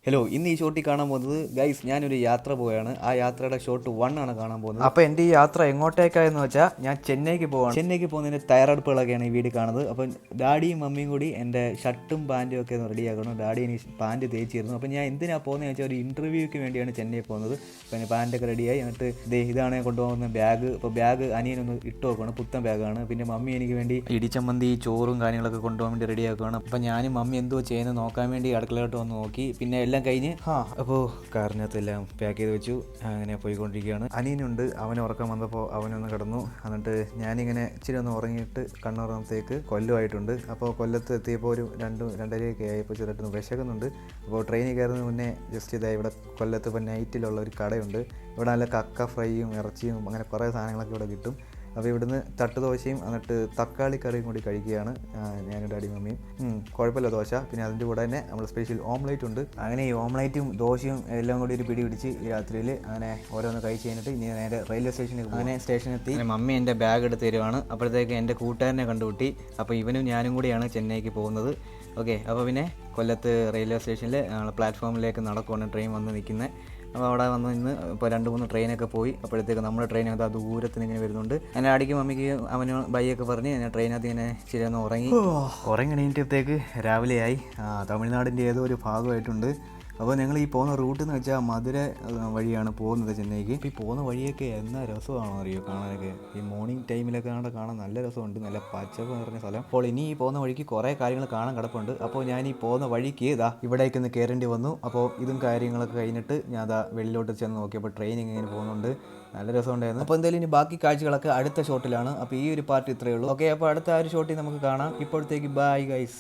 Hello, ഇന്ന് ഈ ഷോട്ടിൽ കാണാൻ പോകുന്നത് ഗൈസ്, ഞാനൊരു യാത്ര പോവുകയാണ്. ആ യാത്രയുടെ ഷോട്ട് 1 ആണ് കാണാൻ പോകുന്നത്. അപ്പോൾ എൻ്റെ ഈ യാത്ര എങ്ങോട്ടേക്കായെന്ന് വെച്ചാൽ ഞാൻ ചെന്നൈക്ക് പോവാണ്. ചെന്നൈക്ക് പോകുന്നതിൻ്റെ തയ്യാറെടുപ്പുകളൊക്കെയാണ് ഈ വീഡിയോ കാണുന്നത്. അപ്പം ഡാഡിയും മമ്മിയും കൂടി എൻ്റെ ഷർട്ടും പാൻറ്റും ഒക്കെ ഒന്ന് റെഡിയാക്കണം. ഡാഡി എനിക്ക് പാൻറ്റ് തേച്ചിരുന്നു. അപ്പോൾ ഞാൻ എന്തിനാണ് പോകുന്നതെന്ന് വെച്ചാൽ ഒരു ഇൻ്റർവ്യൂക്ക് വേണ്ടിയാണ് ചെന്നൈ പോകുന്നത്. അപ്പോൾ എൻ്റെ പാൻറ്റൊക്കെ റെഡിയായി. എന്നിട്ട് ഇതാണ് ഞാൻ കൊണ്ടുപോകുന്ന ബാഗ്. അപ്പോൾ ബാഗ് അനിയനൊന്ന് ഇട്ട് നോക്കണം, പുത്തൻ ബാഗാണ്. പിന്നെ മമ്മി എനിക്ക് വേണ്ടി ഇടിച്ചമ്മന്തി ചോറും കാര്യങ്ങളൊക്കെ കൊണ്ടുപോകാൻ വേണ്ടി റെഡിയാക്കുകയാണ്. അപ്പോൾ ഞാനും മമ്മി എന്തോ ചെയ്യുന്നത് നോക്കാൻ വേണ്ടി അടുക്കളയോട്ട് വന്ന് നോക്കി. പിന്നെ എല്ലാം കഴിഞ്ഞ് അപ്പോൾ കാറിനകത്തെല്ലാം പാക്ക് ചെയ്ത് വെച്ചു. അങ്ങനെ പോയിക്കൊണ്ടിരിക്കുകയാണ്. അനിയനുണ്ട്, അവന് ഉറക്കം വന്നപ്പോൾ അവനൊന്ന് കിടന്നു. എന്നിട്ട് ഞാനിങ്ങനെ ഇച്ചിരി ഒന്ന് ഉറങ്ങിയിട്ട് കണ്ണുറങ്ങത്തേക്ക് കൊല്ലമായിട്ടുണ്ട്. അപ്പോൾ കൊല്ലത്ത് എത്തിയപ്പോൾ ഒരു 2-2:30 ആയപ്പോൾ ചെറുതായിട്ടൊന്ന് വിശക്കുന്നുണ്ട്. അപ്പോൾ ട്രെയിനിൽ കയറുന്നതിന് മുന്നേ ജസ്റ്റ് ഇതായി ഇവിടെ കൊല്ലത്ത് ഇപ്പോൾ നൈറ്റിലുള്ള ഒരു കടയുണ്ട്. ഇവിടെ നല്ല കക്ക ഫ്രൈയും ഇറച്ചിയും അങ്ങനെ കുറേ സാധനങ്ങളൊക്കെ ഇവിടെ കിട്ടും. അപ്പോൾ ഇവിടുന്ന് തട്ടുദോശയും എന്നിട്ട് തക്കാളി കറിയും കൂടി കഴിക്കുകയാണ് ഞാനും ഡാഡി മമ്മിയും. കുഴപ്പമില്ല ദോശ. പിന്നെ അതിൻ്റെ കൂടെ തന്നെ നമ്മൾ സ്പെഷ്യൽ ഓംലേറ്റ് ഉണ്ട്. അങ്ങനെ ഈ ഓംലേറ്റും ദോശയും എല്ലാം കൂടി ഒരു പിടി പിടിച്ച് ഈ രാത്രിയിൽ അങ്ങനെ ഓരോന്ന് കഴിച്ച് കഴിഞ്ഞിട്ട് ഇനി നേരെ റെയിൽവേ സ്റ്റേഷനിൽ അങ്ങനെ സ്റ്റേഷനെത്തി. മമ്മി എൻ്റെ ബാഗ് എടുത്ത് തരുവാണ്. അപ്പോഴത്തേക്ക് എൻ്റെ കൂട്ടുകാരനെ കണ്ടുപിട്ടി. അപ്പോൾ ഇവനും ഞാനും കൂടിയാണ് ചെന്നൈക്ക് പോകുന്നത്. ഓക്കെ, അപ്പോൾ പിന്നെ കൊല്ലത്ത് റെയിൽവേ സ്റ്റേഷനിൽ പ്ലാറ്റ്ഫോമിലേക്ക് നടക്കുവാണ് ട്രെയിൻ വന്ന് നിൽക്കുന്നത്. അപ്പോൾ അവിടെ വന്ന് നിന്ന് ഇപ്പോൾ 2-3 ട്രെയിനൊക്കെ പോയി. അപ്പോഴത്തേക്ക് നമ്മുടെ ട്രെയിൻ അത് ദൂരത്തിന് ഇങ്ങനെ വരുന്നുണ്ട്. അങ്ങനെ അടിക്ക് മമ്മിക്ക് അവന് ബൈയൊക്കെ പറഞ്ഞ് ഞാൻ ട്രെയിനകത്ത് ഇങ്ങനെ ശരി ഒന്ന് ഉറങ്ങി എണീറ്റത്തേക്ക് രാവിലെയായി. തമിഴ്നാടിൻ്റെ ഏതോ ഒരു ഭാഗമായിട്ടുണ്ട്. അപ്പോൾ ഞങ്ങൾ ഈ പോകുന്ന റൂട്ട് എന്ന് വെച്ചാൽ മധുര വഴിയാണ് പോകുന്നത് ചെന്നൈക്ക്. ഇപ്പോൾ ഈ പോകുന്ന വഴിയൊക്കെ എന്നാ രസമാണോ അറിയോ കാണാനൊക്കെ. ഈ മോർണിംഗ് ടൈമിലൊക്കെ കാണാൻ നല്ല രസമുണ്ട്, നല്ല പച്ചപ്പ് നിറഞ്ഞ സ്ഥലം. അപ്പോൾ ഇനി ഈ പോകുന്ന വഴിക്ക് കുറേ കാര്യങ്ങൾ കാണാൻ കിടപ്പുണ്ട്. അപ്പോൾ ഞാൻ ഈ പോകുന്ന വഴിക്ക് ഇവിടേക്ക് ഒന്ന് കയറേണ്ടി വന്നു. അപ്പോൾ ഇതും കാര്യങ്ങളൊക്കെ കഴിഞ്ഞിട്ട് ഞാൻ വെളിയിലോട്ട് ചെന്ന് നോക്കിയപ്പോൾ ട്രെയിനിങ് ഇങ്ങനെ പോകുന്നുണ്ട്. നല്ല രസമുണ്ടായിരുന്നു. അപ്പോൾ എന്തായാലും ഇനി ബാക്കി കാഴ്ചകളൊക്കെ അടുത്ത ഷോട്ടിലാണ്. അപ്പോൾ ഈ ഒരു പാർട്ട് ഇത്രയേ ഉള്ളൂ. ഓക്കെ, അപ്പോൾ അടുത്ത ആ ഒരു ഷോട്ടിൽ നമുക്ക് കാണാം. ഇപ്പോഴത്തേക്ക് ബൈ ഗൈസ്.